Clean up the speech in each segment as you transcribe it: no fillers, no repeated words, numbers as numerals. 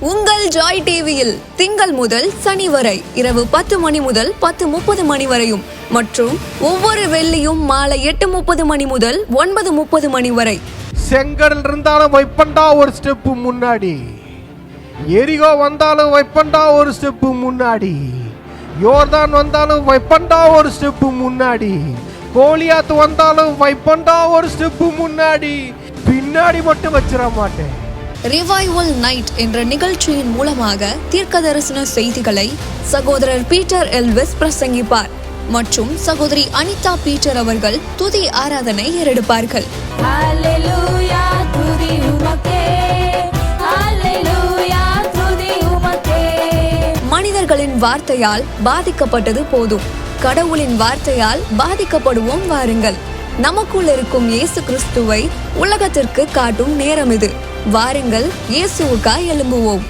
உங்கள் ஜாய் டிவியில் திங்கள் முதல் சனி வரை இரவு 10 மணி முதல் 10:30 மணி வரையும் மற்றும் ஒவ்வொரு வெள்ளியும் மாலை 8:30 மணி முதல் 9:30 மணி வரை. செங்கடல் இருந்தாலும் வைப்பண்டா ஒரு ஸ்டெப்பு முன்னாடி, எரிகோ வந்தாலும் வைப்பண்டா ஒரு ஸ்டெப்பு முன்னாடி, யோர்தான் வந்தாலும் வைப்பண்டா ஒரு ஸ்டெப்பு முன்னாடி, கோலியாத்து வந்தாலும் வைப்பண்டா ஒரு ஸ்டெப்பு முன்னாடி, பின்னாடி மட்டும் வச்சிட மாட்டேன். ரிவைவல் நைட் என்ற நிகழ்ச்சியின் மூலமாக தீர்க்க தரிசன செய்திகளை சகோதரர் பீட்டர் எல்விஸ் பிரசங்கிப்பார் மற்றும் சகோதரி அனிதா பீட்டர் அவர்கள் துதி ஆராதனை ஏறெடுப்பார்கள். மனிதர்களின் வார்த்தையால் பாதிக்கப்பட்டது போதும், கடவுளின் வார்த்தையால் பாதிக்கப்படுவோம் வாருங்கள். நமக்குள் இருக்கும் இயேசு கிறிஸ்துவை உலகத்திற்கு காட்டும் நேரம் இது. வாருங்கள், இயேசுவுக்காய் எழும்புவோம்.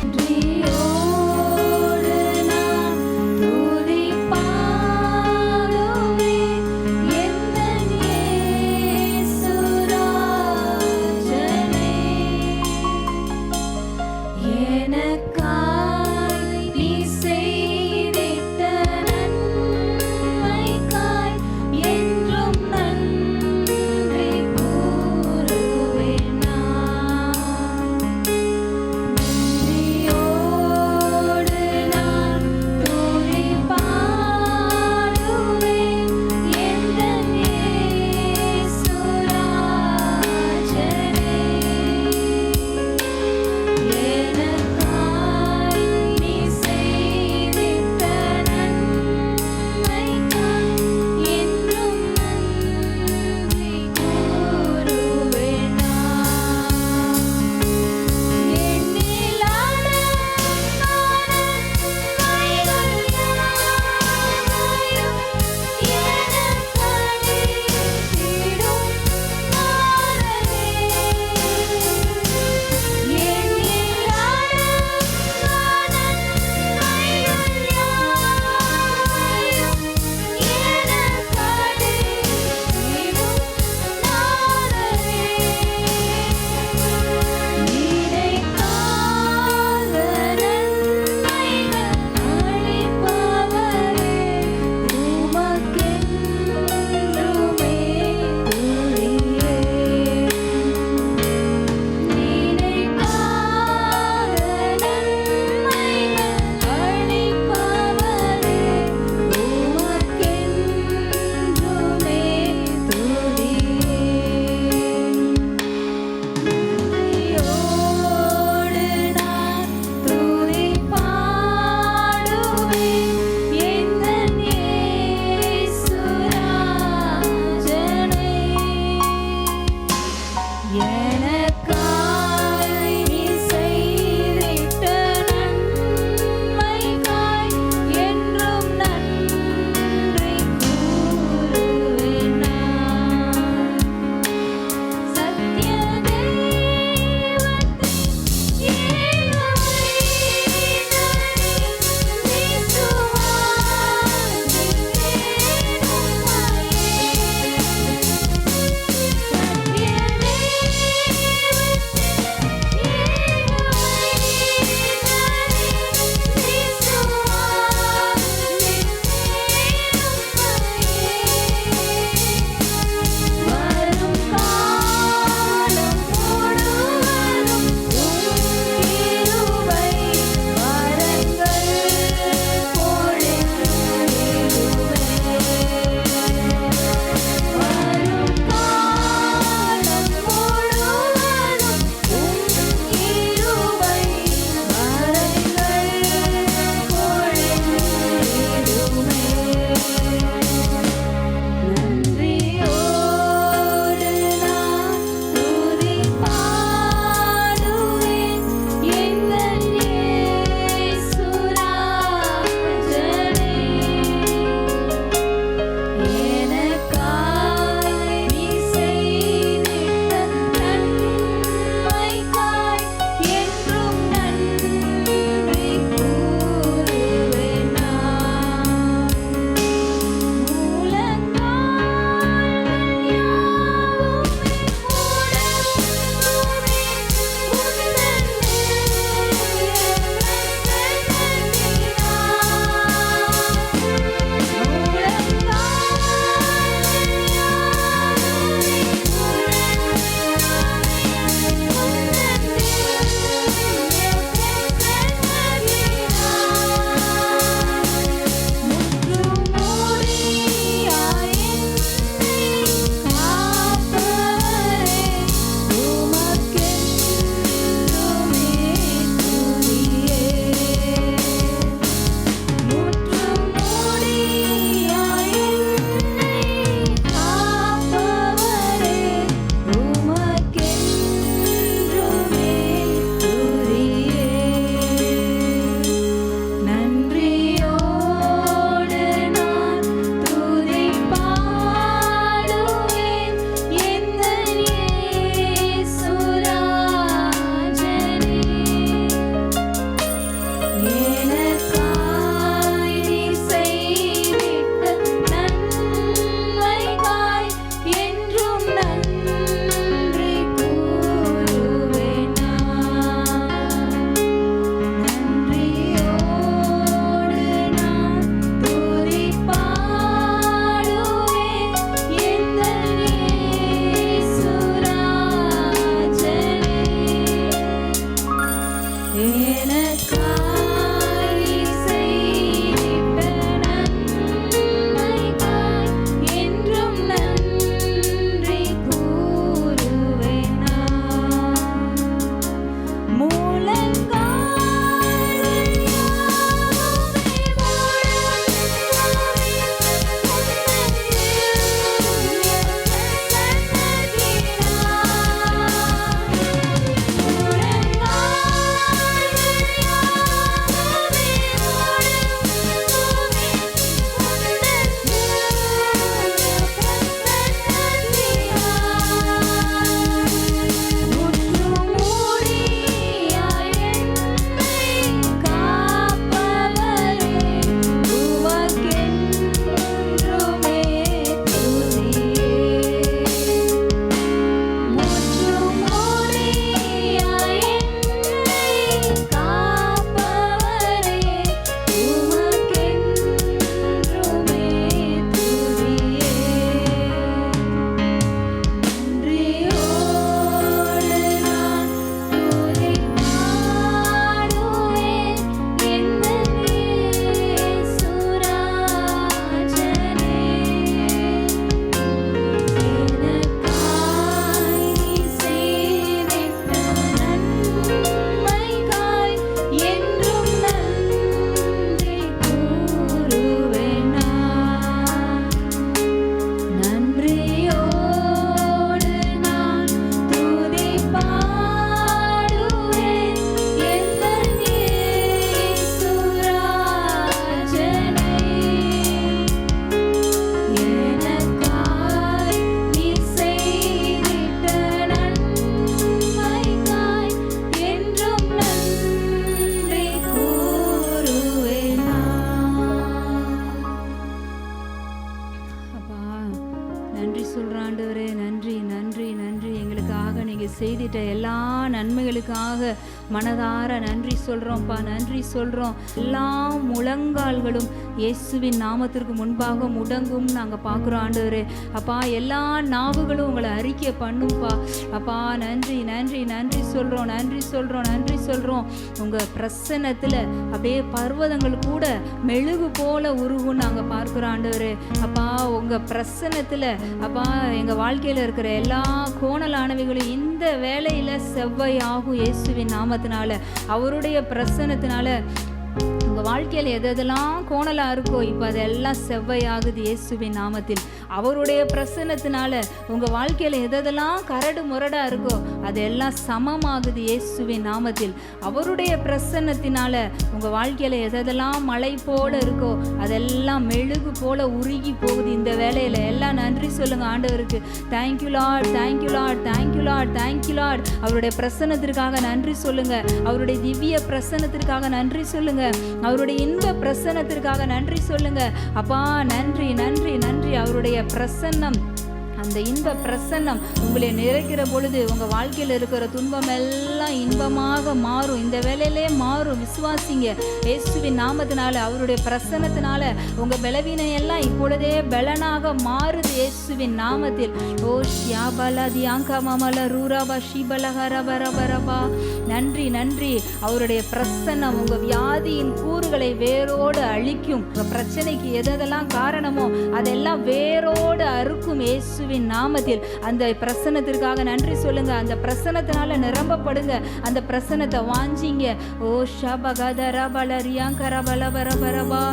செய்திட்ட எல்லா நன்மைகளுக்காக மனதார நன்றி சொல்கிறோம்ப்பா, நன்றி சொல்கிறோம். எல்லா முழங்கால்களும் இயேசுவின் நாமத்திற்கு முன்பாக முடங்கும் நாங்கள் பார்க்குறோம் ஆண்டவரே. அப்பா, எல்லா நாவுகளும் உங்களை அறிக்கை பண்ணும்ப்பா. அப்பா, நன்றி நன்றி நன்றி சொல்கிறோம், நன்றி சொல்கிறோம், நன்றி சொல்கிறோம். உங்கள் பிரசன்னத்தில் அப்படியே பர்வதங்கள் கூட மெழுகு போல உருகும் நாங்கள் பார்க்குறோம் ஆண்டவரே. அப்பா, உங்கள் பிரசன்னத்தில் அப்பா எங்கள் வாழ்க்கையில் இருக்கிற எல்லா கோணலானவைகளும் இந்த வேளையில் செவ்வையாகும் இயேசுவின் நாமத்தினால, அவருடைய பிரசன்னத்தினால. உங்கள் வாழ்க்கையில் எதெல்லாம் கோணலாக இருக்கோ இப்போ அதெல்லாம் செவ்வையாகுது இயேசுவின் நாமத்தில். அவருடைய பிரசன்னத்தினால உங்கள் வாழ்க்கையில் எதெல்லாம் கரடு முரடாக இருக்கோ அதெல்லாம் சமமாகுது இயேசுவின் நாமத்தில். அவருடைய பிரசன்னத்தினால உங்கள் வாழ்க்கையில் எதெல்லாம் மழை போல இருக்கோ அதெல்லாம் மெழுகு போல உருகி போகுது இந்த வேலையில். எல்லாம் நன்றி சொல்லுங்கள் ஆண்டவருக்கு. Thank you Lord, thank you Lord, thank you Lord, thank you Lord. அவருடைய பிரசன்னத்திற்காக நன்றி சொல்லுங்கள், அவருடைய திவ்ய பிரசன்னத்திற்காக நன்றி சொல்லுங்கள், அவருடைய இன்ப பிரசன்னத்திற்காக நன்றி சொல்லுங்க. அப்பா, நன்றி நன்றி நன்றி. அவருடைய பிரசன்னம், அந்த இன்ப பிரசன்னம் உங்களை நிறைக்கிற பொழுது உங்கள் வாழ்க்கையில் இருக்கிற துன்பம் எல்லாம் இன்பமாக மாறும். இந்த வேலையிலே மாறும். விசுவாசிங்க இயேசுவின் நாமத்தினால, அவருடைய பிரசன்னத்தினால உங்கள் பலவீனம் எல்லாம் இப்பொழுதே பலனாக மாறுது இயேசுவின் நாமத்தில். ஓ ஷியாபலா தியாங்கா மமல ரூராபா ஷிபலஹரபரபரபா. நன்றி நன்றி. அவருடைய பிரசன்னம் உங்கள் வியாதியின் கூறுகளை வேரோடு அழிக்கும். உங்கள் பிரச்சனைக்கு எதெல்லாம் காரணமோ அதெல்லாம் வேரோடு அறுக்கும் இயேசுவின் நாமத்தில். அந்த பிரசன்னத்திற்காக நன்றி சொல்லுங்க. அந்த பிரசன்னத்தினால நிரம்பப்படுங்க. அந்த பிரசன்னத்தை வாஞ்சிங்க. ஓ ஷபகதரபலரியாங்கரபலபரபரபா.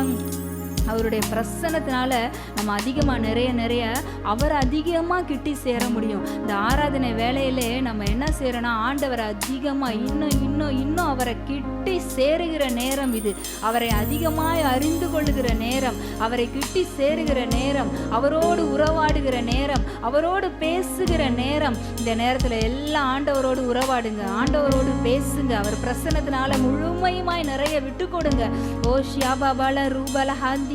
அவருடைய பிரசன்னத்தினால நம்ம அதிகமாக நிறைய அவரை அதிகமாக கிட்டி சேர முடியும். இந்த ஆராதனை வேலையிலே நம்ம என்ன செய்யறோம்னா, ஆண்டவரை அதிகமாக இன்னும் அவரை கிட்டி சேருகிற நேரம் இது. அவரை அதிகமாக அறிந்து கொள்ளுகிற நேரம், அவரை கிட்டி சேருகிற நேரம், அவரோடு உறவாடுகிற நேரம், அவரோடு பேசுகிற நேரம். இந்த நேரத்தில் எல்லாம் ஆண்டவரோடு உறவாடுங்க, ஆண்டவரோடு பேசுங்க. அவர் பிரசன்னத்தினால முழுமையுமாய் நிறைய விட்டு கொடுங்க. ஓ ஷியாபாபல ரூபல ஹாந்தி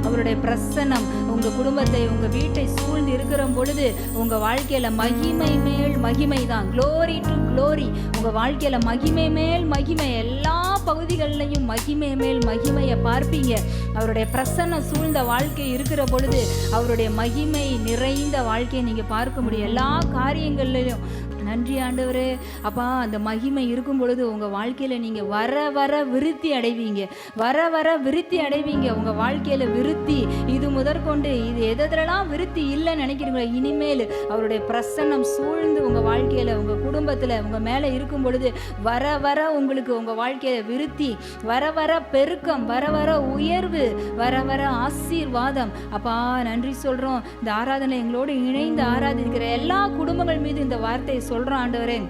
அவருடைய பிரசன்னம் உங்க குடும்பத்தை, உங்க வீட்டை சூழ்ந்து இருக்கிற பொழுது உங்க வாழ்க்கையில மகிமை மேல் மகிமை தான். Glory to glory. உங்க வாழ்க்கையில மகிமை மேல் மகிமை, எல்லா பகுதிகளிலையும் மகிமை மேல் மகிமையை பார்ப்பீங்க. அவருடைய பிரசன்னம் சூழ்ந்த வாழ்க்கை இருக்கிற பொழுது அவருடைய மகிமை நிறைந்த வாழ்க்கையை நீங்க பார்க்க முடியும். எல்லா காரியங்களிலும் நன்றி ஆண்டவரே. அப்பா, அந்த மகிமை இருக்கும் பொழுது உங்கள் வாழ்க்கையில் நீங்கள் வர வர விருத்தி அடைவீங்க, வர வர விருத்தி அடைவீங்க. உங்கள் வாழ்க்கையில் விருத்தி இது முதற்கொண்டு இது எதெல்லாம் விருத்தி இல்லைன்னு நினைக்கிறீங்களோ, இனிமேல் அவருடைய பிரசன்னம் சூழ்ந்து உங்கள் வாழ்க்கையில் உங்கள் குடும்பத்தில் உங்கள் மேலே இருக்கும் பொழுது வர வர உங்களுக்கு உங்கள் வாழ்க்கையில் விருத்தி, வர வர பெருக்கம், வர வர உயர்வு, வர வர ஆசீர்வாதம். அப்பா நன்றி சொல்கிறோம். இந்த ஆராதனை எங்களோடு இணைந்து ஆராதிக்கிற எல்லா குடும்பங்கள் மீது இந்த வார்த்தையை சொல்கிறோம் ஆண்டவரே.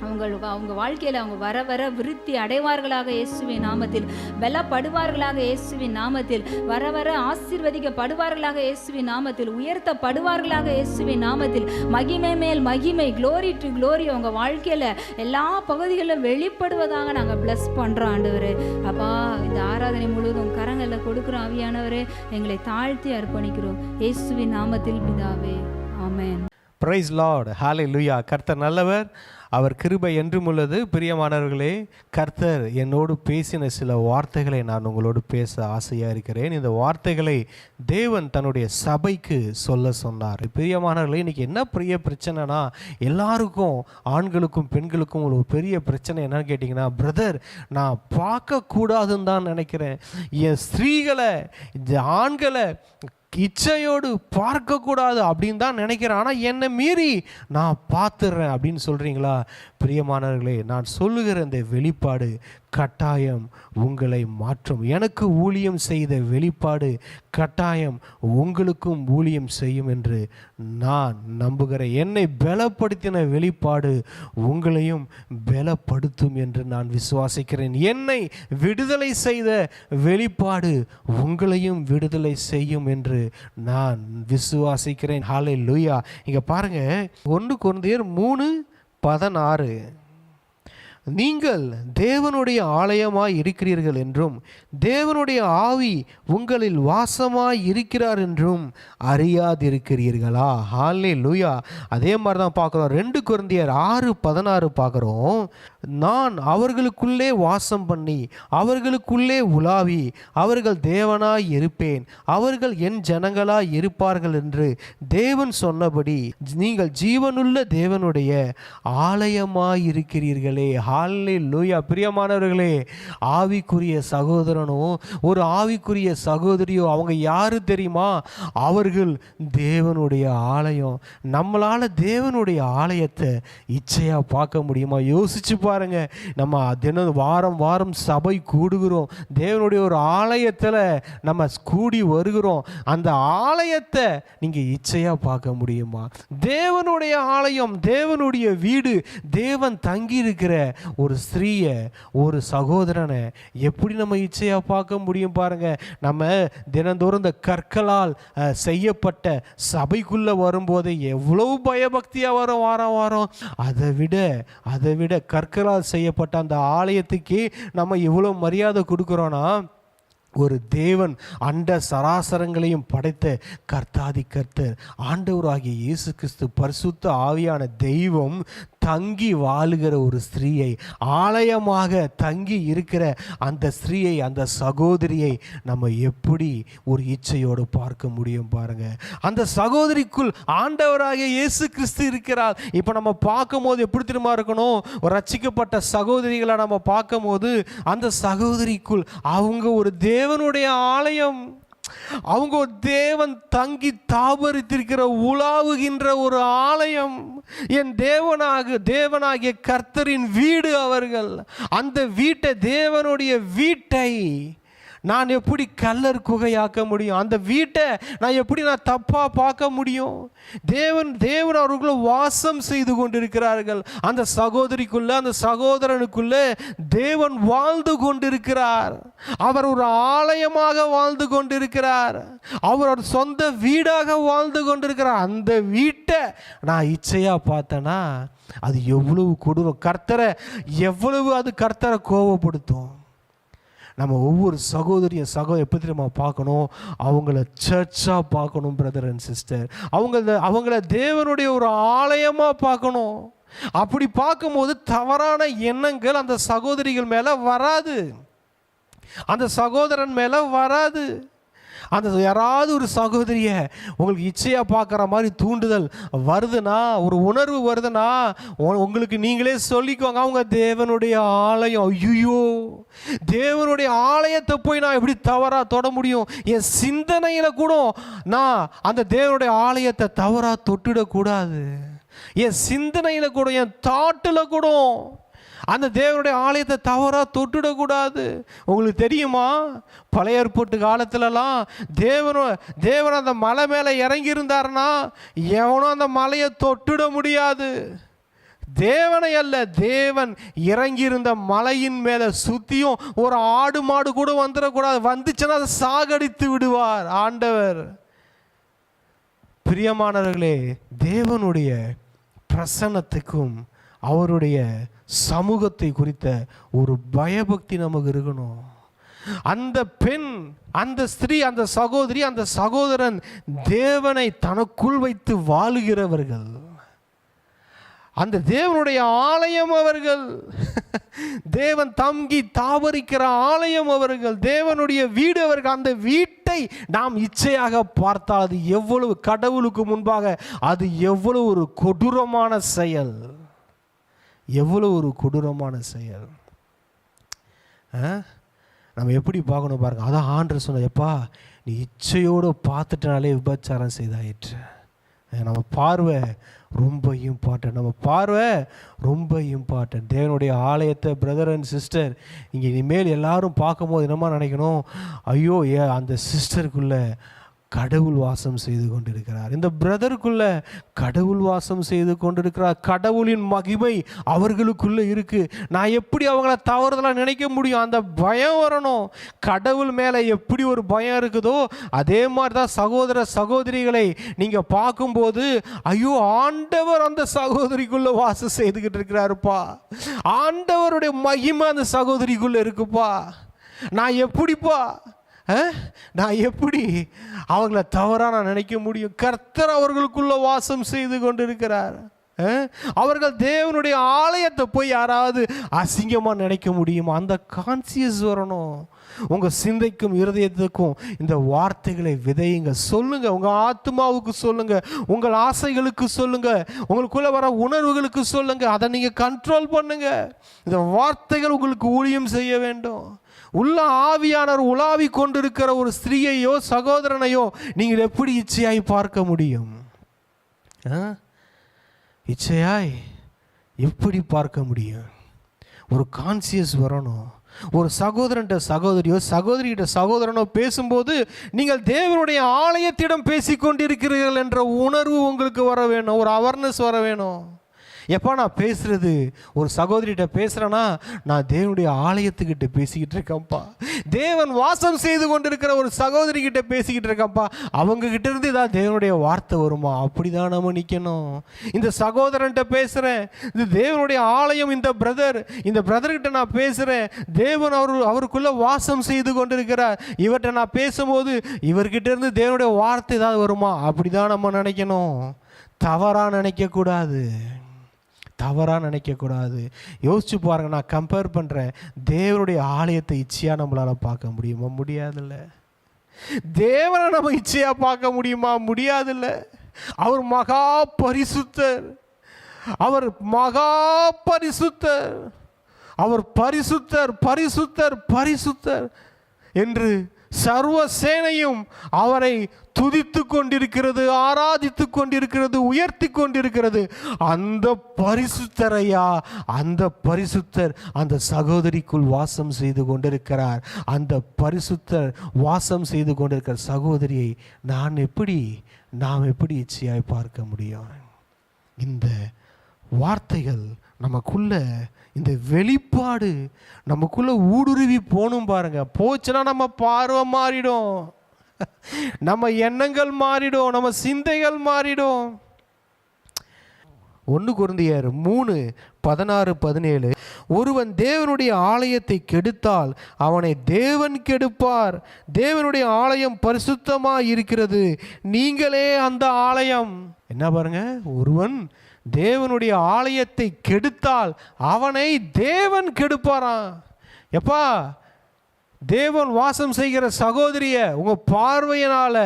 அவங்க வாழ்க்கையில் அவங்க வர வர விருத்தி அடைவார்களாக இயேசுவின் நாமத்தில், பலப்படுவார்களாக இயேசுவின் நாமத்தில், வர வர ஆசீர்வதிக்கப்படுவார்களாக இயேசுவின் நாமத்தில், உயர்த்தப்படுவார்களாக இயேசுவின் நாமத்தில். மகிமை மேல் மகிமை, க்ளோரி டு க்ளோரி அவங்க வாழ்க்கையில் எல்லா பகுதிகளிலும் வெளிப்படுவதாக நாங்கள் பிளஸ் பண்ணுறோம் ஆண்டவரே. அப்பா, இந்த ஆராதனை முழுவதும் கரங்களில் கொடுக்குறோம் ஆவியானவரே. எங்களை தாழ்த்தி அர்ப்பணிக்கிறோம் இயேசுவின் நாமத்தில் பிதாவே, ஆமென். பிரைஸ் லார்ட், ஹalleluya. கர்த்தர் நல்லவர், அவர் கிருபை என்றும் உள்ளது. பிரியமானவர்களே, கர்த்தர் என்னோடு பேசின சில வார்த்தைகளை நான் உங்களோடு பேச ஆசையாக இருக்கிறேன். இந்த வார்த்தைகளை தேவன் தன்னுடைய சபைக்கு சொல்ல சொன்னார். பிரியமானவர்களே, இன்றைக்கி என்ன பெரிய பிரச்சனைனா, எல்லாருக்கும் ஆண்களுக்கும் பெண்களுக்கும் ஒரு பெரிய பிரச்சனை என்னன்னு கேட்டிங்கன்னா, பிரதர் நான் பார்க்கக்கூடாதுன்னு தான் நினைக்கிறேன், என் ஸ்திரீகளை இந்த ஆண்களை இச்சையோடு பார்க்கக்கூடாது அப்படின்னு தான் நினைக்கிறேன், ஆனால் என்னை மீறி நான் பார்த்துடுறேன் அப்படின்னு சொல்கிறீங்களா? பிரியமானவர்களே, நான் சொல்லுகிற இந்த வெளிப்பாடு கட்டாயம் உங்களை மாற்றும். எனக்கு ஊழியம் செய்த வெளிப்பாடு கட்டாயம் உங்களுக்கும் ஊழியம் செய்யும் என்று நான் நம்புகிறேன். என்னை பலப்படுத்தின வெளிப்பாடு உங்களையும் பலப்படுத்தும் என்று நான் விசுவாசிக்கிறேன். என்னை விடுதலை செய்த வெளிப்பாடு உங்களையும் விடுதலை செய்யும் என்று நான் விசுவாசிக்கிறேன். ஹல்லேலூயா. இங்கே பாருங்க, 1 கொரிந்தியர் 3:16, நீங்கள் தேவனுடைய ஆலயமாய் இருக்கிறீர்கள் என்றும் தேவனுடைய ஆவி உங்களில் வாசமாய் இருக்கிறார் என்றும் அறியாதிருக்கிறீர்களா? ஹல்லேலூயா. அதே மாதிரி தான் பார்க்குறோம். 2 கொரிந்தியர் 6:16 பார்க்குறோம். நான் அவர்களுக்குள்ளே வாசம் பண்ணி அவர்களுக்குள்ளே உலாவி அவர்கள் தேவனாய் இருப்பேன், அவர்கள் என் ஜனங்களாய் இருப்பார்கள் என்று தேவன் சொன்னபடி நீங்கள் ஜீவனுள்ள தேவனுடைய ஆலயமாய் இருக்கிறீர்களே. ஹல்லேலூயா. பிரியமானவர்களே, ஆவிக்குரிய சகோதரனோ ஒரு ஆவிக்குரிய சகோதரியோ அவங்க யாரு தெரியுமா? அவர்கள் தேவனுடைய ஆலயம். நம்மளால தேவனுடைய ஆலயத்தை இச்சையா பார்க்க முடியுமா? யோசிச்சு பாருங்க. நம்ம தினம் வாரம் வாரம் சபை கூடுகிறோம், தேவனுடைய ஒரு ஆலயத்தில் நம்ம கூடி வருகிறோம். அந்த ஆலயத்தை நீங்கள் இச்சையா பார்க்க முடியுமா? தேவனுடைய ஆலயம், தேவனுடைய வீடு, தேவன் தங்கி இருக்கிற ஒரு ஸ்திரீயை, ஒரு சகோதரனை எப்படி நம்ம இச்சையா பார்க்க முடியும்? பாருங்க, நம்ம தினந்தோறும் இந்த கற்களால் செய்யப்பட்ட சபைக்குள்ள வரும்போது எவ்வளவு பயபக்தியா வரும் வாரம் வாரம். அதை விட கற்களால் செய்யப்பட்ட அந்த ஆலயத்துக்கு நம்ம இவ்வளவு மரியாதை கொடுக்கிறோம்னா, ஒரு தேவன் அண்ட சராசரங்களையும் படைத்த கர்த்தாதி கர்த்தர் ஆண்டவராகிய இயேசு கிறிஸ்து பரிசுத்த ஆவியான தெய்வம் தங்கி வாழுகிற ஒரு ஸ்திரீயை, ஆலயமாக தங்கி இருக்கிற அந்த ஸ்திரீயை, அந்த சகோதரியை நம்ம எப்படி ஒரு இச்சையோடு பார்க்க முடியும்? பாருங்க, அந்த சகோதரிக்குள் ஆண்டவராகிய இயேசு கிறிஸ்து இருக்கிறார். இப்போ நம்ம பார்க்கும் போது எப்படி திரும்ப இருக்கணும்? ஒரு ரட்சிக்கப்பட்ட சகோதரிகளை நம்ம பார்க்கும் போது அந்த சகோதரிக்குள் அவங்க ஒரு தேவனுடைய ஆலயம், அவங்க ஒரு தேவன் தங்கி தாபரித்திருக்கிற உலாவுகின்ற ஒரு ஆலயம், என் தேவனாகிய கர்த்தரின் வீடு அவர்கள். அந்த வீட்டை, தேவனுடைய வீட்டை நான் எப்படி கல்லர் குகையாக்க முடியும்? அந்த வீட்டை நான் தப்பாக பார்க்க முடியும்? தேவன் அவர்களுக்குள்ள வாசம் செய்து கொண்டிருக்கிறார்கள். அந்த சகோதரிக்குள்ள, அந்த சகோதரனுக்குள்ள தேவன் வாழ்ந்து கொண்டிருக்கிறார். அவர் ஒரு ஆலயமாக வாழ்ந்து கொண்டிருக்கிறார். அவர் ஒரு சொந்த வீடாக வாழ்ந்து கொண்டிருக்கிறார். அந்த வீட்டை நான் இச்சையா பார்த்தேன்னா அது எவ்வளவு கொடூரம்! கர்த்தரை கோபப்படுத்தும். நம்ம ஒவ்வொரு சகோதரியும் எப்படி தெரியுமா பார்க்கணும்? அவங்கள சர்ச்சாக பார்க்கணும் பிரதர் அண்ட் சிஸ்டர். அவங்கள தேவனுடைய ஒரு ஆலயமாக பார்க்கணும். அப்படி பார்க்கும்போது தவறான எண்ணங்கள் அந்த சகோதரிகள் மேலே வராது, அந்த சகோதரன் மேலே வராது. அந்த யாராவது ஒரு சகோதரியை உங்களுக்கு இச்சையாக பார்க்குற மாதிரி தூண்டுதல் வருதுன்னா, ஒரு உணர்வு வருதுன்னா, உங்களுக்கு நீங்களே சொல்லிக்கோங்க, அவங்க தேவனுடைய ஆலயம். ஐயோ, தேவனுடைய ஆலயத்தை போய் நான் எப்படி தவறாக தொட முடியும்? என் சிந்தனையில் கூட நான் அந்த தேவனுடைய ஆலயத்தை தவறாக தொட்டுடக்கூடாது. என் சிந்தனையில் கூட, என் தாட்டில் கூட அந்த தேவனுடைய ஆலயத்தை தவறாக தொட்டுடக்கூடாது. உங்களுக்கு தெரியுமா, பழைய ஏற்பாட்டு காலத்துலலாம் தேவன் அந்த மலை மேலே இறங்கி இருந்தார்னா எவனும் அந்த மலையை தொட்டுட முடியாது. தேவனை அல்ல, தேவன் இறங்கியிருந்த மலையின் மேலே சுற்றியும் ஒரு ஆடு மாடு கூட வந்துடக்கூடாது. வந்துச்சுன்னா அதை சாகடித்து விடுவார் ஆண்டவர். பிரியமானவர்களே, தேவனுடைய பிரசன்னத்துக்கும் அவருடைய சமூகத்தை குறித்த ஒரு பயபக்தி நமக்கு இருக்கணும். அந்த பெண், அந்த ஸ்திரீ, அந்த சகோதரி, அந்த சகோதரன் தேவனை தனக்குள் வைத்து வாழுகிறவர்கள். அந்த தேவனுடைய ஆலயம் அவர்கள். தேவன் தங்கி தாவரிக்கிற ஆலயம் அவர்கள். தேவனுடைய வீடு அவர்கள். அந்த வீட்டை நாம் இச்சையாக பார்த்தால் அது எவ்வளவு, கடவுளுக்கு முன்பாக அது எவ்வளவு ஒரு கொடூரமான செயல், எவ்வளவு ஒரு கொடூரமான செயல். நம்ம எப்படி பார்க்கணும் பாருங்க. அதான் ஆண்டவர் சொன்ன, எப்பா நீ இச்சையோடு பார்த்துட்டனாலே விபச்சாரம் செய்தாயிற்று. நம்ம பார்வை ரொம்ப இம்பார்ட்டன்ட். நம்ம பார்வை ரொம்ப இம்பார்ட்டன்ட். தேவனுடைய ஆலயத்தை பிரதர் அண்ட் சிஸ்டர் இங்கே இனிமேல் எல்லாரும் பார்க்கும்போது என்னமா நினைக்கணும், ஐயோ அந்த சிஸ்டருக்குள்ளே கடவுள் வாசம் செய்து கொண்டிருக்கிறார், இந்த பிரதருக்குள்ள கடவுள் வாசம் செய்து கொண்டிருக்கிறார், கடவுளின் மகிமை அவர்களுக்குள்ளே இருக்குது. நான் எப்படி அவங்கள தவறுதலாக நினைக்க முடியும்? அந்த பயம் வரணும். கடவுள் மேலே எப்படி ஒரு பயம் இருக்குதோ அதே மாதிரி தான் சகோதர சகோதரிகளை நீங்கள் பார்க்கும்போது, ஐயோ ஆண்டவர் அந்த சகோதரிக்குள்ளே வாசம் செய்துக்கிட்டு இருக்கிறாருப்பா, ஆண்டவருடைய மகிமை அந்த சகோதரிக்குள்ளே இருக்குப்பா, நான் எப்படி அவங்கள தவறாக நான் நினைக்க முடியும்? கர்த்தர் அவர்களுக்குள்ள வாசம் செய்து கொண்டிருக்கிறார். அவர்கள் தேவனுடைய ஆலயத்தை போய் யாராவது அசிங்கமாக நினைக்க முடியுமா? அந்த கான்சியஸ் வரணும். உங்கள் சிந்தைக்கும் இருதயத்துக்கும் இந்த வார்த்தைகளை விதையுங்க. சொல்லுங்க, உங்கள் ஆத்மாவுக்கு சொல்லுங்க, உங்கள் ஆசைகளுக்கு சொல்லுங்க, உங்களுக்குள்ள வர உணர்வுகளுக்கு சொல்லுங்க. அதை நீங்கள் கண்ட்ரோல் பண்ணுங்க. இந்த வார்த்தைகள் உங்களுக்கு ஊழியம் செய்ய வேண்டும். உள்ள ஆவியானவர் உலாவி கொண்டிருக்கிற ஒரு ஸ்திரீயையோ சகோதரனையோ நீங்கள் எப்படி இச்சையாய் பார்க்க முடியும்? இச்சையாய் எப்படி பார்க்க முடியும்? ஒரு கான்சியஸ் வரணும். ஒரு சகோதரன்ட்ட சகோதரியோ சகோதரிகிட்ட சகோதரனோ பேசும்போது நீங்கள் தேவனுடைய ஆலயத்திடம் பேசிக்கொண்டிருக்கிறீர்கள் என்ற உணர்வு உங்களுக்கு வர வேணும். ஒரு அவேர்னஸ் வர வேணும். எப்போ நான் பேசுகிறது, ஒரு சகோதரிகிட்ட பேசுகிறேன்னா நான் தேவனுடைய ஆலயத்துக்கிட்ட பேசிக்கிட்டு இருக்கேன்ப்பா, தேவன் வாசம் செய்து கொண்டிருக்கிற ஒரு சகோதரிக்கிட்ட பேசிக்கிட்டு இருக்கேன்ப்பா, அவங்கக்கிட்ட இருந்து ஏதாவது தேவனுடைய வார்த்தை வருமா? அப்படி தான் நம்ம நிற்கணும். இந்த சகோதரன்ட்ட பேசுகிறேன், இது தேவனுடைய ஆலயம், இந்த பிரதர்கிட்ட நான் பேசுகிறேன், தேவன் அவருக்குள்ளே வாசம் செய்து கொண்டிருக்கிறார், இவர்கிட்ட நான் பேசும்போது இவர்கிட்ட இருந்து தேவனுடைய வார்த்தை ஏதாவது வருமா? அப்படி தான் நம்ம நினைக்கணும். தவறாக நினைக்கக்கூடாது. யோசிச்சு பாருங்க. நான் கம்பேர் பண்ணுறேன், தேவனுடைய ஆலயத்தை இச்சையாக நம்மளால் பார்க்க முடியுமா? முடியாதுல்ல. தேவனை நம்ம இச்சையாக பார்க்க முடியுமா? முடியாதுல்ல. அவர் மகா பரிசுத்தர், அவர் மகா பரிசுத்தர், அவர் பரிசுத்தர் பரிசுத்தர் பரிசுத்தர் என்று சர்வ சேனையும் அவரை துதித்து கொண்டிருக்கிறது, ஆராதித்து கொண்டிருக்கிறது, உயர்த்தி கொண்டிருக்கிறது. அந்த பரிசுத்தரையா, அந்த பரிசுத்தர் அந்த சகோதரிக்குள் வாசம் செய்து கொண்டிருக்கிறார். அந்த பரிசுத்தர் வாசம் செய்து கொண்டிருக்கிற சகோதரியை நாம் எப்படி இச்சையாய் பார்க்க முடியும்? இந்த வார்த்தைகள் நமக்குள்ள, இந்த வெளிப்பாடு நமக்குள்ள ஊடுருவி போகணும் பாருங்க. போச்சுன்னா நம்ம பார்வை மாறிடும், நம்ம எண்ணங்கள் மாறிடும், நம்ம சிந்தைகள் மாறிடும். 1 கொரிந்தியர் 3:16-17 ஒருவன் தேவனுடைய ஆலயத்தை கெடுத்தால் அவனை தேவன் கெடுப்பார். தேவனுடைய ஆலயம் பரிசுத்தமாக இருக்கிறது, நீங்களே அந்த ஆலயம். என்ன பாருங்க, ஒருவன் தேவனுடைய ஆலயத்தை கெடுத்தால் அவனை தேவன் கெடுப்பாராம். எப்பா, தேவன் வாசம் செய்கிற சகோதரிய உங்கள் பார்வையினால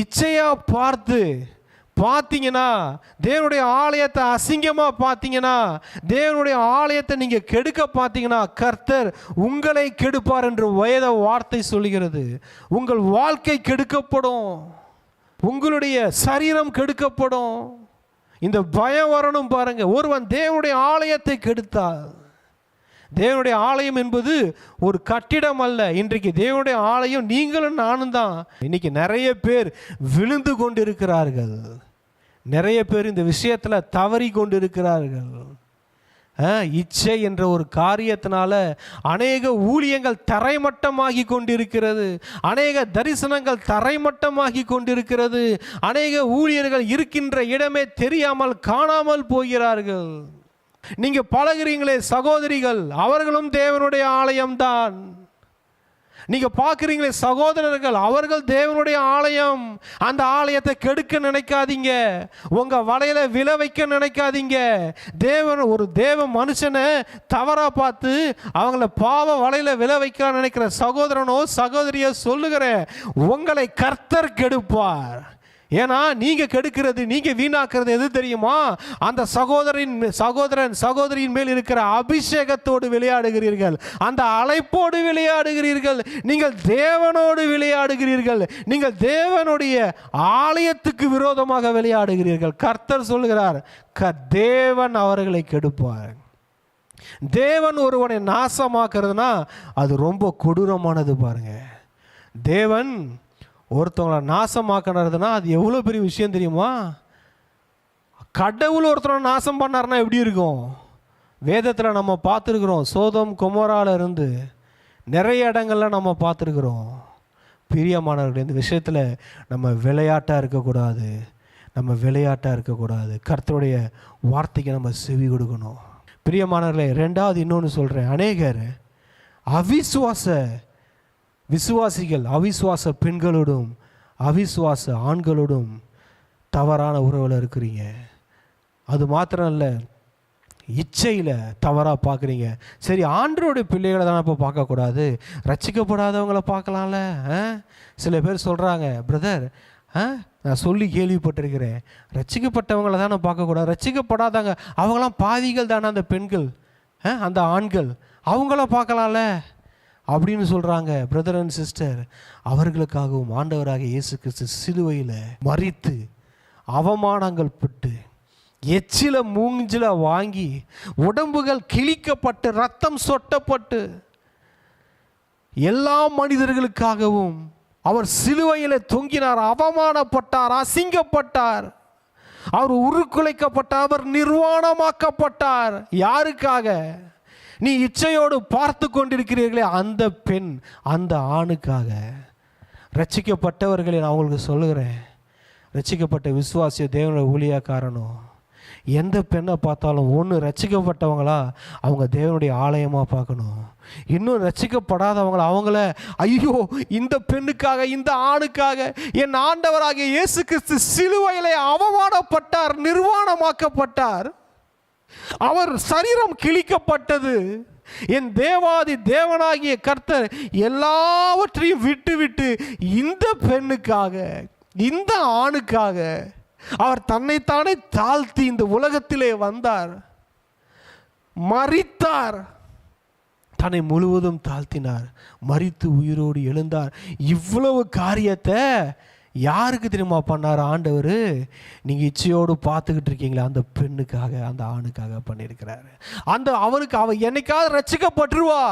இச்சையா பார்த்தீங்கன்னா, தேவனுடைய ஆலயத்தை அசிங்கமாக பார்த்தீங்கன்னா, தேவனுடைய ஆலயத்தை நீங்கள் கெடுக்க பார்த்தீங்கன்னா, கர்த்தர் உங்களை கெடுப்பார் என்று வேத வார்த்தை சொல்கிறது. உங்கள் வாழ்க்கை கெடுக்கப்படும், உங்களுடைய சரீரம் கெடுக்கப்படும். இந்த பயம் வரணும் பாருங்க. ஒருவன் தேவனுடைய ஆலயத்தை கெடுத்தால், தேவனுடைய ஆலயம் என்பது ஒரு கட்டிடம் அல்ல. இன்றைக்கு தேவனுடைய ஆலயம் நீங்களும் நானும் தான். இன்னைக்கு நிறைய பேர் விழுந்து கொண்டிருக்கிறார்கள், நிறைய பேர் இந்த விஷயத்தில் தவறி கொண்டிருக்கிறார்கள். இச்சை என்ற ஒரு காரியத்தினால அநேக ஊழியங்கள் தரைமட்டமாகி கொண்டிருக்கிறது, அநேக தரிசனங்கள் தரைமட்டமாகி கொண்டிருக்கிறது, அநேக ஊழியர்கள் இருக்கின்ற இடமே தெரியாமல் காணாமல் போகிறார்கள். நீங்க பழகுறீங்களே சகோதரிகள், அவர்களும் தேவனுடைய ஆலயம்தான். நீங்க பார்க்குறீங்களே சகோதரர்கள், அவர்கள் தேவனுடைய ஆலயம். அந்த ஆலயத்தை கெடுக்க நினைக்காதீங்க, உங்க வலையில விழ வைக்க நினைக்காதீங்க. ஒரு தேவ மனுஷனை தவறா பார்த்து அவங்கள பாவ வலையில விழ வைக்க நினைக்கிற சகோதரனோ சகோதரிய சொல்லுகிறேன், உங்களை கர்த்தர் கெடுப்பார். ஏன்னா நீங்க கெடுக்கிறது, நீங்க வீணாக்குறது எது தெரியுமா? அந்த சகோதரன் சகோதரியின் மேல் இருக்கிற அபிஷேகத்தோடு விளையாடுகிறீர்கள், அந்த அழைப்போடு விளையாடுகிறீர்கள், நீங்கள் தேவனோடு விளையாடுகிறீர்கள், நீங்கள் தேவனுடைய ஆலயத்துக்கு விரோதமாக விளையாடுகிறீர்கள். கர்த்தர் சொல்கிறார், தேவன் அவர்களை கெடுப்பார். தேவன் ஒருவனை நாசமாக்குறதுனா அது ரொம்ப கொடூரமானது பாருங்க. தேவன் ஒருத்தவங்களை நாசமாக்கினதுன்னா அது எவ்வளோ பெரிய விஷயம் தெரியுமா? கடவுள் ஒருத்தரை நாசம் பண்ணார்னா எப்படி இருக்கும்? வேதத்தில் நம்ம பார்த்துருக்குறோம், சோதோம் கொமோரால இருந்து நிறைய இடங்கள்ல நம்ம பார்த்துருக்குறோம். பிரியமானவர்கள், இந்த விஷயத்தில் நம்ம விளையாட்டாக இருக்கக்கூடாது, கர்த்தருடைய வார்த்தைக்கு நம்ம செவி கொடுக்கணும். பிரியமானவர்களே, ரெண்டாவது இன்னொன்று சொல்கிறேன். அநேகர் விசுவாசிகள் அவிசுவாச பெண்களோடும் அவிசுவாச ஆண்களோடும் தவறான உறவில் இருக்கிறீங்க. அது மாத்திரம் இல்லை, இச்சையில் தவறாக பார்க்குறீங்க. சரி, ஆண்டவருடைய பிள்ளைகளை தானே இப்போ பார்க்கக்கூடாது, ரட்சிக்கப்படாதவங்களை பார்க்கலாம்ல. சில பேர் சொல்கிறாங்க, பிரதர் நான் சொல்லி கேள்விப்பட்டிருக்கிறேன், ரட்சிக்கப்பட்டவங்களை தானே பார்க்கக்கூடாது, ரட்சிக்கப்படாதவங்க அவங்களாம் பாவிகள் தானே, அந்த பெண்கள் அந்த ஆண்கள் அவங்கள பார்க்கலாம்ல அப்படின்னு சொல்கிறாங்க. பிரதர் அண்ட் சிஸ்டர், அவர்களுக்காகவும் ஆண்டவராக இயேசு கிறிஸ்து சிலுவையில் மரித்து அவமானங்கள் பட்டு எச்சில மூஞ்சில வாங்கி உடம்புகள் கிழிக்கப்பட்டு ரத்தம் சொட்டப்பட்டு எல்லா மனிதர்களுக்காகவும் அவர் சிலுவையில் தொங்கினார், அவமானப்பட்டார், அசிங்கப்பட்டார், அவர் உருக்குலைக்கப்பட்டார், அவர் நிர்வாணமாக்கப்பட்டார். யாருக்காக? நீ இச்சையோடு பார்த்து கொண்டிருக்கிறீர்களே அந்த பெண், அந்த ஆணுக்காக. ரட்சிக்கப்பட்டவர்களை நான் உங்களுக்கு சொல்லுகிறேன், ரட்சிக்கப்பட்ட விசுவாசிய தேவனுடைய ஊழியக்காரனோ எந்த பெண்ணை பார்த்தாலும் ஒன்று ரட்சிக்கப்பட்டவங்களா அவங்க தேவனுடைய ஆலயமாக பார்க்கணும், இன்னும் ரட்சிக்கப்படாதவங்கள அவங்கள ஐயோ இந்த பெண்ணுக்காக இந்த ஆணுக்காக என் ஆண்டவராகிய இயேசு கிறிஸ்து சிலுவையிலே அவமானப்பட்டார், நிர்வாணமாக்கப்பட்டார், அவர் சரீரம் கிழிக்கப்பட்டது, என் தேவாதி தேவனாகிய கர்த்தர் எல்லாவற்றையும் விட்டு இந்த பெண்ணுக்காக இந்த ஆணுக்காக அவர் தன்னைத்தானே தாழ்த்தி இந்த உலகத்திலே வந்தார், மரித்தார், தன்னை முழுவதும் தாழ்த்தினார், மரித்து உயிரோடு எழுந்தார். இவ்வளவு காரியத்தை யாருக்கு தெரியுமா பண்ணார் ஆண்டவர்? நீங்கள் இச்சையோடு பார்த்துக்கிட்டு இருக்கீங்களா அந்த பெண்ணுக்காக அந்த ஆணுக்காக பண்ணியிருக்கிறாரு. அவனுக்கு அவன் என்னைக்காவது ரட்சிக்கப்பட்டுருவா,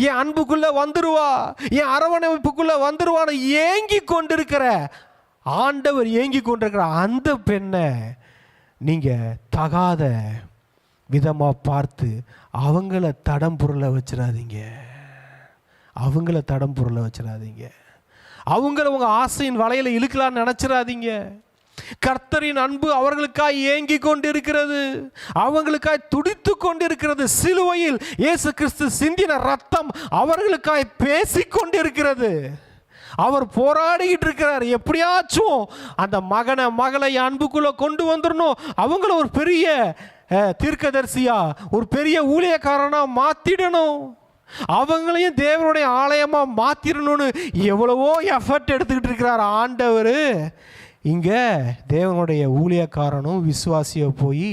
என் அன்புக்குள்ளே வந்துருவா, என் அரவணைப்புக்குள்ளே வந்துருவான்னு ஏங்கி கொண்டிருக்கிற ஆண்டவர், ஏங்கி கொண்டிருக்கிற அந்த பெண்ணை நீங்கள் தகாத விதமாக பார்த்து அவங்கள தடம் பொருளை வச்சிடாதீங்க, அவங்கள உங்கள் ஆசையின் வலையில் இழுக்கலான்னு நினச்சிடாதீங்க. கர்த்தரின் அன்பு அவர்களுக்காய் ஏங்கி கொண்டிருக்கிறது, அவங்களுக்காய் துடித்து கொண்டிருக்கிறது. சிலுவையில் இயேசு கிறிஸ்து சிந்தின ரத்தம் அவர்களுக்காய் பேசிக்கொண்டிருக்கிறது. அவர் போராடிக்கிட்டு இருக்கிறார், எப்படியாச்சும் அந்த மகளை அன்புக்குள்ளே கொண்டு வந்துடணும், அவங்கள ஒரு பெரிய தீர்க்கதரிசியா ஒரு பெரிய ஊழியக்காரனா மாற்றிடணும். அவங்களையும் தேவனுடைய ஆலயமாக மாற்றிடணும்னு எவ்வளவோ எஃபர்ட் எடுத்துக்கிட்டு இருக்கிறார் ஆண்டவர். இங்கே தேவனுடைய ஊழியக்காரனும் விசுவாசியோ போய்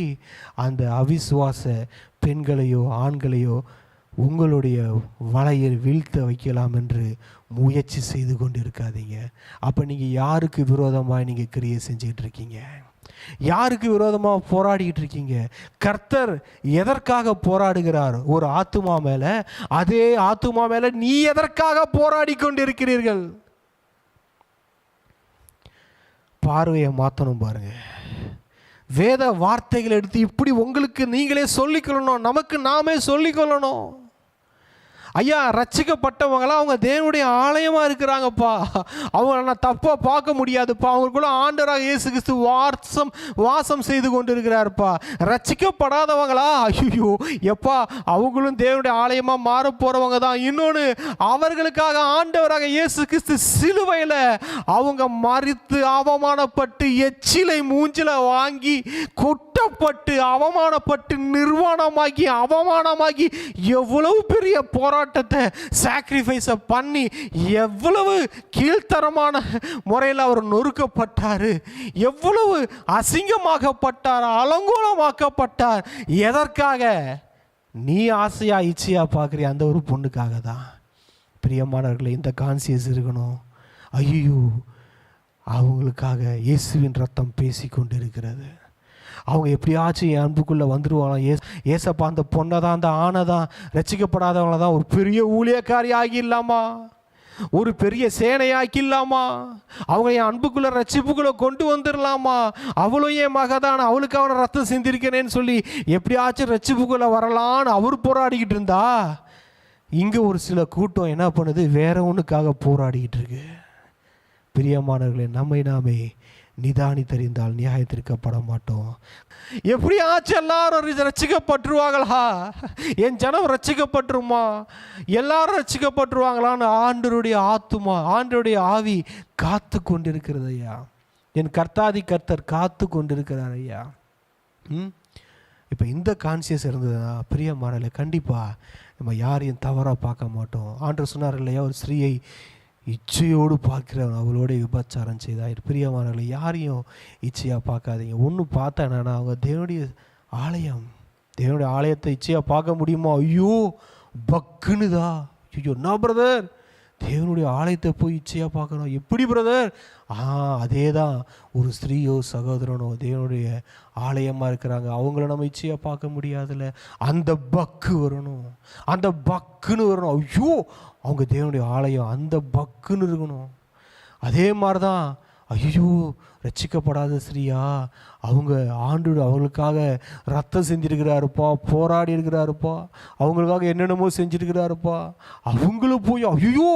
அந்த அவிசுவாச பெண்களையோ ஆண்களையோ உங்களுடைய வலையில் வீழ்த்த வைக்கலாம் என்று முயற்சி செய்து கொண்டு இருக்காதீங்க. அப்போ நீங்கள் யாருக்கு விரோதமாக நீங்கள் கிரியை செஞ்சுக்கிட்டு இருக்கீங்க? யாருக்கு விரோதமாக போராடிக்கிட்டு இருக்கீங்க? கர்த்தர் எதற்காக போராடுகிறார்? ஒரு ஆத்துமா மேலே. அதே ஆத்துமா மேலே நீ எதற்காக போராடி கொண்டு இருக்கிறீர்கள்? பார்வையை மாற்றணும் பாருங்க. வேத வார்த்தைகளை எடுத்து இப்படி உங்களுக்கு நீங்களே சொல்லிக்கொள்ளணும், நமக்கு நாமே சொல்லிக்கொள்ளணும். ஐயா, ரட்சிக்கப்பட்டவங்களாம் அவங்க தேவனுடைய ஆலயமாக இருக்கிறாங்கப்பா. அவங்கள நான் தப்பாக பார்க்க முடியாதுப்பா. அவங்களுக்குள்ள ஆண்டவராக இயேசு கிறிஸ்து வாசம் செய்து கொண்டு இருக்கிறாருப்பா. ரட்சிக்கப்படாதவங்களா? ஐயோ எப்பா, அவங்களும் தேவனுடைய ஆலயமாக மாற போகிறவங்க தான். இன்னொன்று, அவர்களுக்காக ஆண்டவராக இயேசு கிறிஸ்து சிலுவையில் அவங்க மரித்து அவமானப்பட்டு எச்சிலை மூஞ்சில வாங்கி கொட்டப்பட்டு அவமானப்பட்டு நிர்வாணமாகி அவமானமாகி எவ்வளவு பெரிய போராட்டத்தை சாக்ரிஃபைஸை பண்ணி எவ்வளவு கீழ்த்தரமான முறையில் அவர் நொறுக்கப்பட்டார், எவ்வளவு அசிங்கமாக்கப்பட்டார், அலங்கோலமாக்கப்பட்டார். எதற்காக? நீ ஆசையா இச்சையா பார்க்குறிய அந்த ஒரு பொண்ணுக்காக தான். பிரியமானவர்களே, இந்த கான்சியஸ் இருக்கணும். ஐயோ, அவங்களுக்காக இயேசுவின் ரத்தம் பேசி கொண்டு இருக்கிறது. அவங்க எப்படியாச்சும் என் அன்புக்குள்ளே வந்துடுவாங்களாம். ஏசப்பா அந்த பொண்ணை தான், அந்த ஆணை தான், ரட்சிக்கப்படாதவங்கள தான் ஒரு பெரிய ஊழியக்காரி ஆகிடலாமா, ஒரு பெரிய சேனையாக்கிடலாமா, அவங்க என் அன்புக்குள்ளே ரட்சிப்புக்குள்ளே கொண்டு வந்துடலாமா, அவளும் என் மகதான், அவளுக்கு அவனை ரத்தம் சிந்திருக்கிறேன்னு சொல்லி எப்படியாச்சும் ரட்சிப்புக்குள்ளே வரலான்னு அவர் போராடிக்கிட்டு இருந்தா, இங்கே ஒரு சில கூட்டம் என்ன பண்ணுது? வேற ஒன்றுக்காக போராடிக்கிட்டு இருக்கு. பிரியமானவர்களே, நம்மை நாமே நிதானித்தறிந்தால் நியாயத்திற்கப்பட மாட்டோம். எப்படியாச்சும் எல்லாரும் ரட்சிக்கப்பட்டுருவாங்களா? என் ஜனம் ரட்சிக்கப்பட்டுருமா? எல்லாரும் ரட்சிக்கப்பட்டுருவாங்களான்னு ஆண்டவருடைய ஆத்துமா, ஆண்டவருடைய ஆவி காத்து கொண்டிருக்கிறது ஐயா. என் கர்த்தாதி கர்த்தர் காத்து கொண்டிருக்கிறார் ஐயா. இப்போ இந்த கான்சியஸ் இருந்ததுன்னா பிரியமானவர்களே, கண்டிப்பாக நம்ம யாரையும் தவறாக பார்க்க மாட்டோம். ஆண்டவர் சொன்னார் இல்லையா, ஒரு ஸ்திரீயை இச்சையோடு பார்க்கிறவன் அவளோட விபச்சாரம் செய்தார். பிரியமானவர்களே, யாரையும் இச்சையாக பார்க்காதீங்க. ஒன்று பார்த்தா என்னன்னா, அவங்க தேவனுடைய ஆலயம், தேவனுடைய ஆலயத்தை இச்சையாக பார்க்க முடியுமா? ஐயோ பக்குனுதா, ஐயோ என்ன பிரதர், தேவனுடைய ஆலயத்தை போய் இச்சையாக பார்க்கணும்? எப்படி பிரதர்? அதே தான், ஒரு ஸ்திரீயோ சகோதரனோ தேவனுடைய ஆலயமாக இருக்கிறாங்க, அவங்கள நம்ம இச்சையாக பார்க்க முடியாதுல்ல. அந்த பக்கு வரணும், அந்த பக்குன்னு வரணும். ஐயோ அவங்க தேவனுடைய ஆலயம், அந்த பக்குன்னு இருக்கணும். அதே மாதிரி தான், ஐயோ ரட்சிக்கப்படாத ஸ்திரீயா, அவங்க அவங்களுக்காக ரத்தம் செஞ்சிருக்கிறாருப்பா, போராடி இருக்கிறாருப்பா, அவங்களுக்காக என்னென்னமோ செஞ்சிருக்கிறாருப்பா, அவங்களும் போய் ஐயோ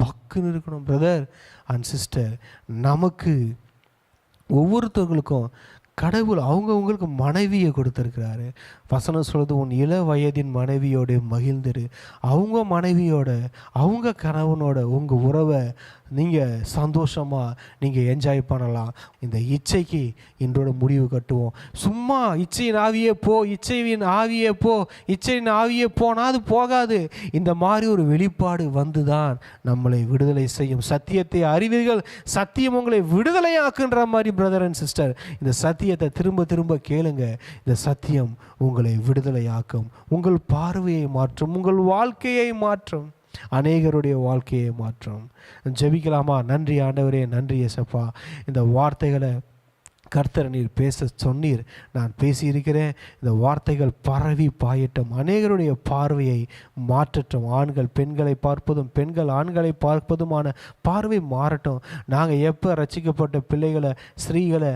பக்குன்னு இருக்கணும். பிரதர் அண்ட் சிஸ்டர், நமக்கு ஒவ்வொருத்தவங்களுக்கும் கடவுள் அவங்களுக்கு மனைவியை கொடுத்துருக்கிறாரு. வசனம் சொல்லுது, உன் இள வயதின் மனைவியோட மகிழ்ந்துரு. அவங்க மனைவியோட, அவங்க கணவனோட உங்கள் உறவை நீங்கள் சந்தோஷமாக நீங்கள் என்ஜாய் பண்ணலாம். இந்த இச்சைக்கு இன்றோட முடிவு கட்டுவோம். சும்மா இச்சையின் ஆவியே போ, இச்சையின் ஆவியே போ, இச்சையின் ஆவியே போனால் அது போகாது. இந்த மாதிரி ஒரு வெளிப்பாடு வந்து தான் நம்மளை விடுதலை செய்யும். சத்தியத்தை அறிவீர்கள், சத்தியம் உங்களை விடுதலை ஆக்குன்ற மாதிரி பிரதர் அண்ட் சிஸ்டர், இந்த சத்தியத்தை திரும்ப திரும்ப கேளுங்க. இந்த சத்தியம் உங்களை விடுதலை ஆக்கும், உங்கள் பார்வையை மாற்றும், உங்கள் வாழ்க்கையை மாற்றும், அநேகருடைய வாழ்க்கையை மாற்றும். ஜெபிக்கலாமா? நன்றி ஆண்டவரே, நன்றி இயேசப்பா. இந்த வார்த்தைகளை கர்த்தர் நீர் பேச சொன்னீர், நான் பேசியிருக்கிறேன். இந்த வார்த்தைகள் பரவி பாயட்டும், அநேகருடைய பார்வையை மாற்றட்டும். ஆண்கள் பெண்களை பார்ப்பதும் பெண்கள் ஆண்களை பார்ப்பதுமான பார்வை மாறட்டும். நாங்கள் எப்போ ரட்சிக்கப்பட்ட பிள்ளைகளை, ஸ்திரீகளை,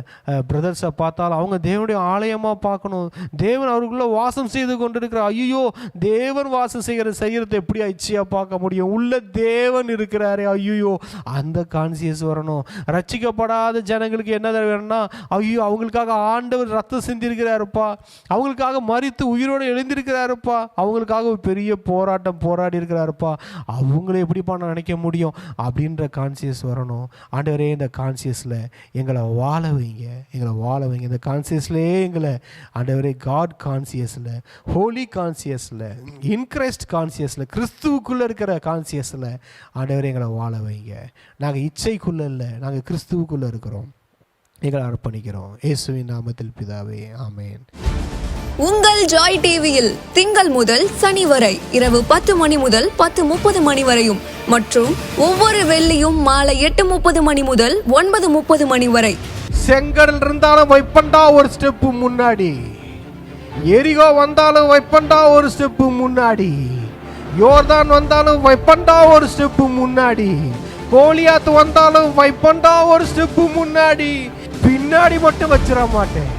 பிரதர்ஸை பார்த்தாலும் அவங்க தேவனுடைய ஆலயமாக பார்க்கணும். தேவன் அவருக்குள்ளே வாசம் செய்து கொண்டிருக்கிறார். ஐயோ தேவன் வாசம் செய்கிறது எப்படி இச்சையாக பார்க்க முடியும்? உள்ள தேவன் இருக்கிறாரே, ஐயோ அந்த கான்சியஸ் வரணும். ரட்சிக்கப்படாத ஜனங்களுக்கு என்ன வேணும்னா ஐயோ அவங்களுக்காக ஆண்டவர் ரத்தம் சிந்திருக்கிறாருப்பா, அவங்களுக்காக மரித்து உயிரோடு எழுந்திருக்கிறாருப்பா, அவங்களுக்காக ஒரு பெரிய போராட்டம் போராடி இருக்கிறாருப்பா, அவங்கள எப்படிப்பா நான் நினைக்க முடியும் அப்படின்ற கான்சியஸ் வரணும். ஆண்டவரே இந்த கான்சியஸில் எங்களை வாழ வைங்க, எங்களை வாழ வைங்க. இந்த கான்சியஸ்லேயே எங்களை ஆண்டவரே காட் கான்சியஸில், ஹோலி கான்சியஸில், இன்கிரைஸ்ட் கான்சியஸில், கிறிஸ்துவுக்குள்ளே இருக்கிற கான்சியஸில் ஆண்டவரே எங்களை வாழ வைங்க. நாங்கள் இச்சைக்குள்ளே இல்லை, நாங்கள் கிறிஸ்துவுக்குள்ளே இருக்கிறோம். எங்களை அர்ப்பணிக்கிறோம் இயேசுவின் நாமத்தில் பிதாவே, ஆமென். உங்கள் ஜாய் டிவியில் திங்கள் முதல் சனி வரை இரவு 10 மணி முதல் 10:30 மணி வரையும் மற்றும் ஒவ்வொரு வெள்ளியும் மாலை 8:30 மணி முதல் 9:30 மணி வரை. செங்கடல் இருந்தாலும் வைப்பண்டா ஒரு ஸ்டெப்பு முன்னாடி, எரிகோ வந்தாலும் வைப்பண்டா ஒரு ஸ்டெப்பு முன்னாடி, யோர்தான் வந்தாலும் வைப்பண்டா ஒரு ஸ்டெப்பு முன்னாடி, கோலியாத் வந்தாலும் வைப்பண்டா ஒரு ஸ்டெப்பு முன்னாடி, பின்னாடி மட்டும் வச்சிட மாட்டேன்.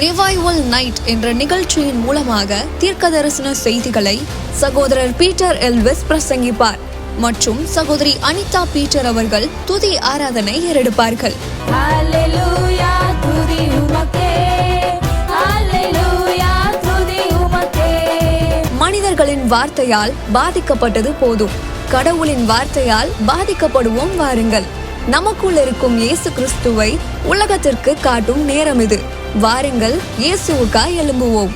ரிவைவல் நைட் என்ற நிகழ்ச்சியின் மூலமாக தீர்க்க தரிசன செய்திகளை சகோதரர் பீட்டர் எல்விஸ் பிரசங்கிப்பார் மற்றும் சகோதரி அனிதா பீட்டர் அவர்கள் துதி ஆராதனை ஏறெடுப்பார்கள். ஹல்லேலூயா, துதி உமக்கே, ஹல்லேலூயா, துதி உமக்கே. மனிதர்களின் வார்த்தையால் பாதிக்கப்பட்டது போதும், கடவுளின் வார்த்தையால் பாதிக்கப்படுவோம் வாருங்கள். நமக்குள் இருக்கும் இயேசு கிறிஸ்துவை உலகத்திற்கு காட்டும் நேரம் இது. வாருங்கள், இயேசுவுக்காய் எழும்புவோம்.